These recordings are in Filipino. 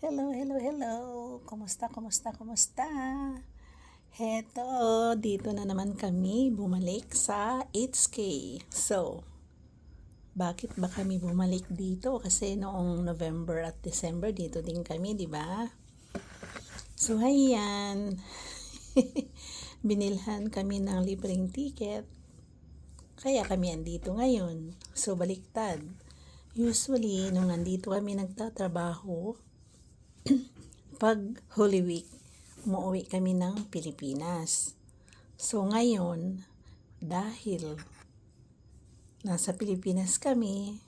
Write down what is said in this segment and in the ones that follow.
Hello, hello, hello. Kumusta, kumusta, kumusta? Heto, dito na naman kami bumalik sa HK. So, bakit ba kami bumalik dito? Kasi noong November at December dito din kami, di ba? So, ayan. Binilhan kami ng libreng ticket. Kaya kami andito ngayon. So, baliktad. Usually, nung andito kami nagtatrabaho, pag Holy Week, umuwi kami ng Pilipinas. So ngayon, dahil nasa Pilipinas kami,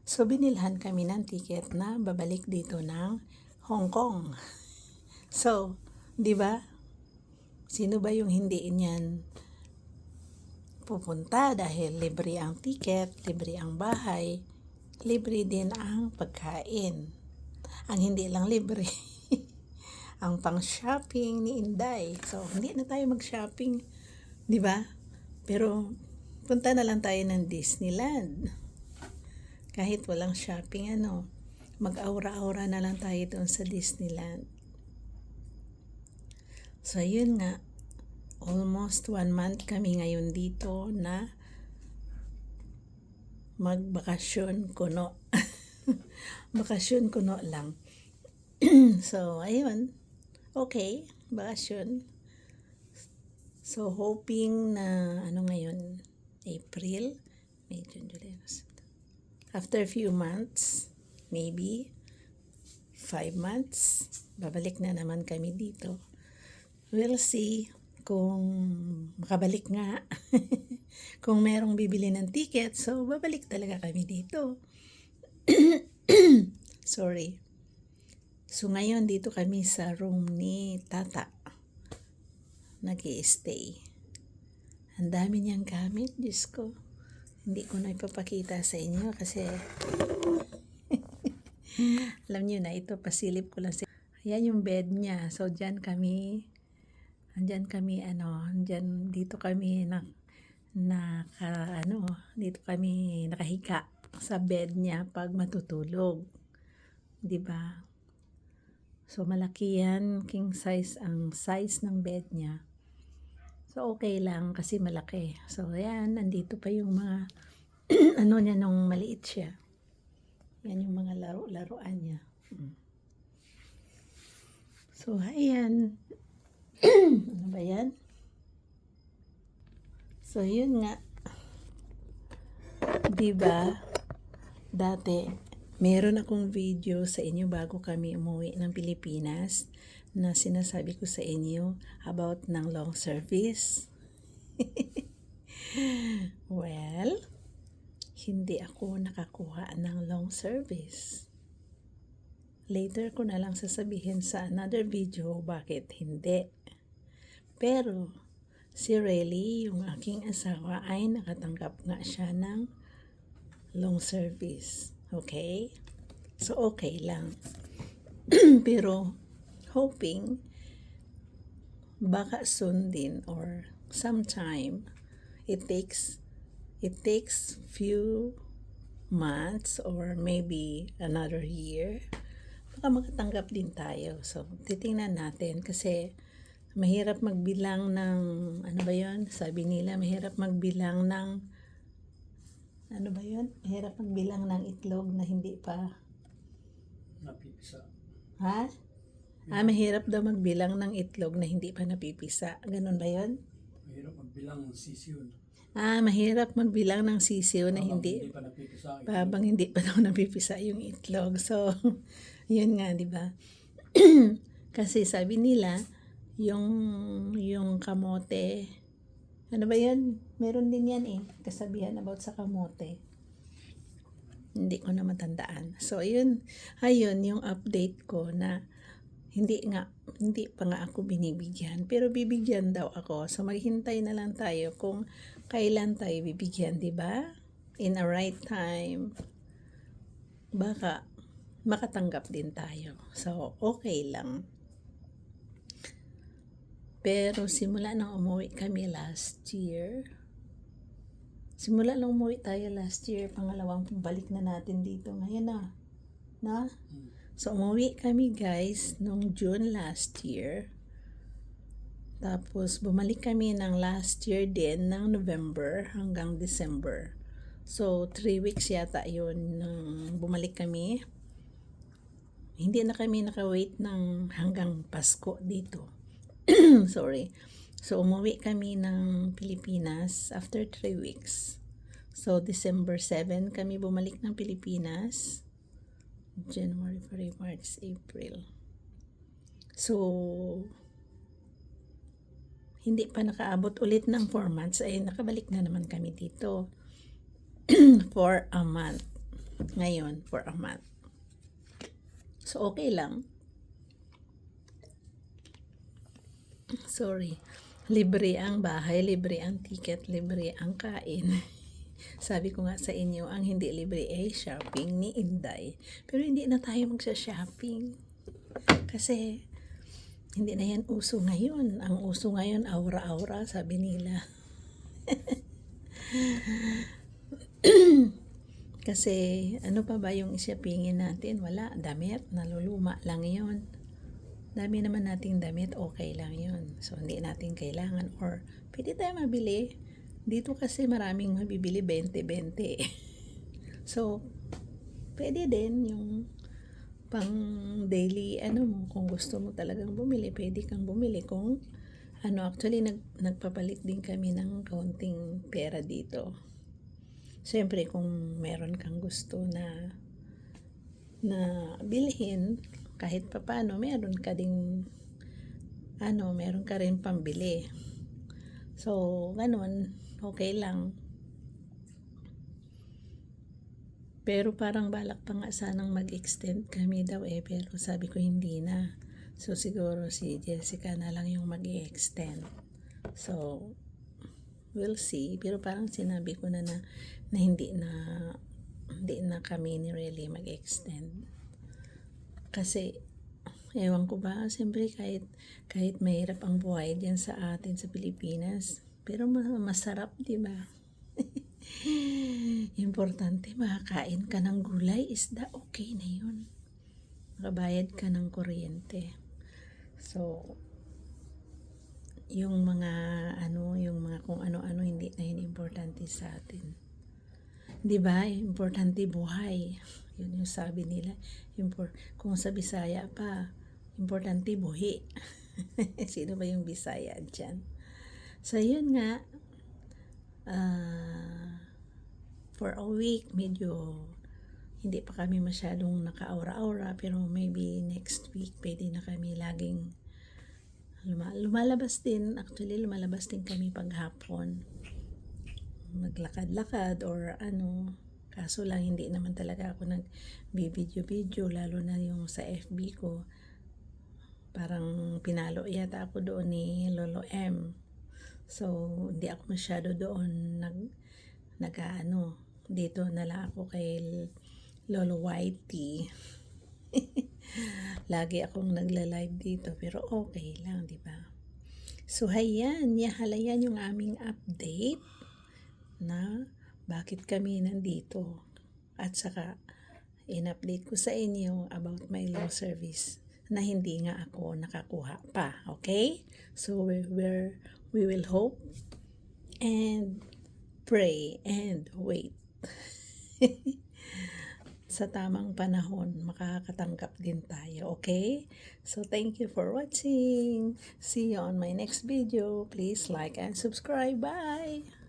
so binilhan kami ng ticket na babalik dito ng Hong Kong. So, di ba? Sino ba yung hindi niyan pupunta dahil libre ang ticket, libre ang bahay, libre din ang pagkain. Ang hindi lang libre, ang pang-shopping ni Inday. So, hindi na tayo mag-shopping, di ba? Pero, punta na lang tayo ng Disneyland. Kahit walang shopping, mag-aura-aura na lang tayo doon sa Disneyland. So, yun nga, almost 1 month kami ngayon dito na magbakasyon kuno. Bakasyon kuno lang. So, ayun. Okay, bakasyon. So, hoping na, ngayon, April, May, June, July, August. After a few months, maybe 5 months, babalik na naman kami dito. We'll see kung makabalik nga. Kung merong bibili ng ticket, so babalik talaga kami dito. Sorry. So ngayon dito kami sa room ni Tata. Nag-i-stay. Ang dami niyang gamit, Diyos ko. Hindi ko na ipapakita sa inyo kasi alam niyo na ito, pasilip ko lang sa. Ayan yung bed niya. So dyan kami dito kami dito kami nakahiga sa bed niya pag matutulog. 'Di ba? So malaki yan, king size ang size ng bed niya. So okay lang kasi malaki. So ayan, nandito pa yung mga niya nung maliit siya. Yan yung mga laro-laruan niya. So ayan. Ano ba yan? So yun nga. 'Di ba? Dati meron akong video sa inyo bago kami umuwi ng Pilipinas na sinasabi ko sa inyo about ng long service. Well, hindi ako nakakuha ng long service. Later ko na lang sasabihin sa another video bakit hindi. Pero si Relly, yung aking asawa, ay nakatanggap nga siya ng long service. Okay? So, okay lang. Pero, hoping, baka soon din or sometime, it takes few months or maybe another year, baka makatanggap din tayo. So, titingnan natin kasi mahirap magbilang ng, sabi nila, mahirap magbilang ng, mahirap magbilang ng itlog na hindi pa napipisa. Ha? Mahirap daw magbilang ng itlog na hindi pa napipisa. Ganun ba yun? Mahirap magbilang ng sisiyo. Mahirap magbilang ng sisiyo na Habang hindi pa napipisa. habang hindi pa daw napipisa yung itlog. So, yun nga, di ba? Kasi sabi nila, yung kamote, ano ba yan? Meron din yan kasabihan about sa kamote. Hindi ko na matandaan. So, ayun yung update ko na hindi pa nga ako binibigyan. Pero bibigyan daw ako. So, maghintay na lang tayo kung kailan tayo bibigyan, di ba? In a right time, baka makatanggap din tayo. So, okay lang. Pero simula nang umuwi kami last year, pangalawang balik na natin dito ngayon na So, umuwi kami guys nung June last year. Tapos, bumalik kami ng last year din ng November hanggang December. So, 3 weeks yata yun nung bumalik kami. Hindi na kami naka-wait ng hanggang Pasko dito. Sorry. So, umuwi kami ng Pilipinas after 3 weeks. So, December 7 kami bumalik ng Pilipinas. January, February, March, April. So, hindi pa nakaabot ulit ng 4 months ay nakabalik na naman kami dito for a month. Ngayon, for a month. So, okay lang. Sorry. Libre ang bahay, libre ang ticket, libre ang kain. Sabi ko nga sa inyo, ang hindi libre ay shopping ni Inday. Pero hindi na tayo magsha-shopping. Kasi, hindi na yan uso ngayon. Ang uso ngayon, aura-aura, sabi nila. Kasi, ano pa ba yung shoppingin natin? Wala, damit, naluluma lang yon. Dami naman nating damit, okay lang yon. So, hindi natin kailangan or pwede tayo mabili. Dito kasi maraming mabibili 20-20. So, pwede din yung pang daily ano mo, kung gusto mo talagang bumili, pwede kang bumili kung ano, actually nagpapalit din kami ng kaunting pera dito. Siyempre kung meron kang gusto na bilhin, kahit papaano meron ka ding ano, meron ka rin pambili. So, ganun, okay lang. Pero parang balak pa nga sanang mag-extend kami daw pero sabi ko hindi na. So, siguro si Jessica na lang yung mag-extend. So, we'll see. Pero parang sinabi ko na hindi na kami ni really mag-extend. Kasi, ewan ko ba, siyempre kahit mahirap ang buhay dyan sa atin sa Pilipinas, pero masarap, di ba? Importante, makakain ka ng gulay, isda, okay na yun. Makabayad ka ng kuryente. So, yung mga kung ano-ano, hindi na yun importante sa atin. Di ba? Importante buhay. Yun yung sabi nila. Kung sa Bisaya pa, importante buhi. Sino ba yung Bisaya dyan? So, yun nga. For a week, medyo hindi pa kami masyadong naka-aura-aura, pero maybe next week, pwede na kami laging lumalabas din. Actually, lumalabas din kami paghapon. Maglakad-lakad or ano. Kaso lang, hindi naman talaga ako nag-video-video, lalo na yung sa FB ko. Parang pinalo yata ako doon ni Lolo M. So, hindi ako masyado doon dito na lang ako kay Lolo Whitey. Lagi akong nagla-live dito, pero okay lang, di ba? So, hayan, halayan yung aming update na bakit kami nandito. At saka, in-update ko sa inyo about my law service na hindi nga ako nakakuha pa. Okay? So, we will hope and pray and wait. Sa tamang panahon, makakatanggap din tayo. Okay? So, thank you for watching. See you on my next video. Please like and subscribe. Bye!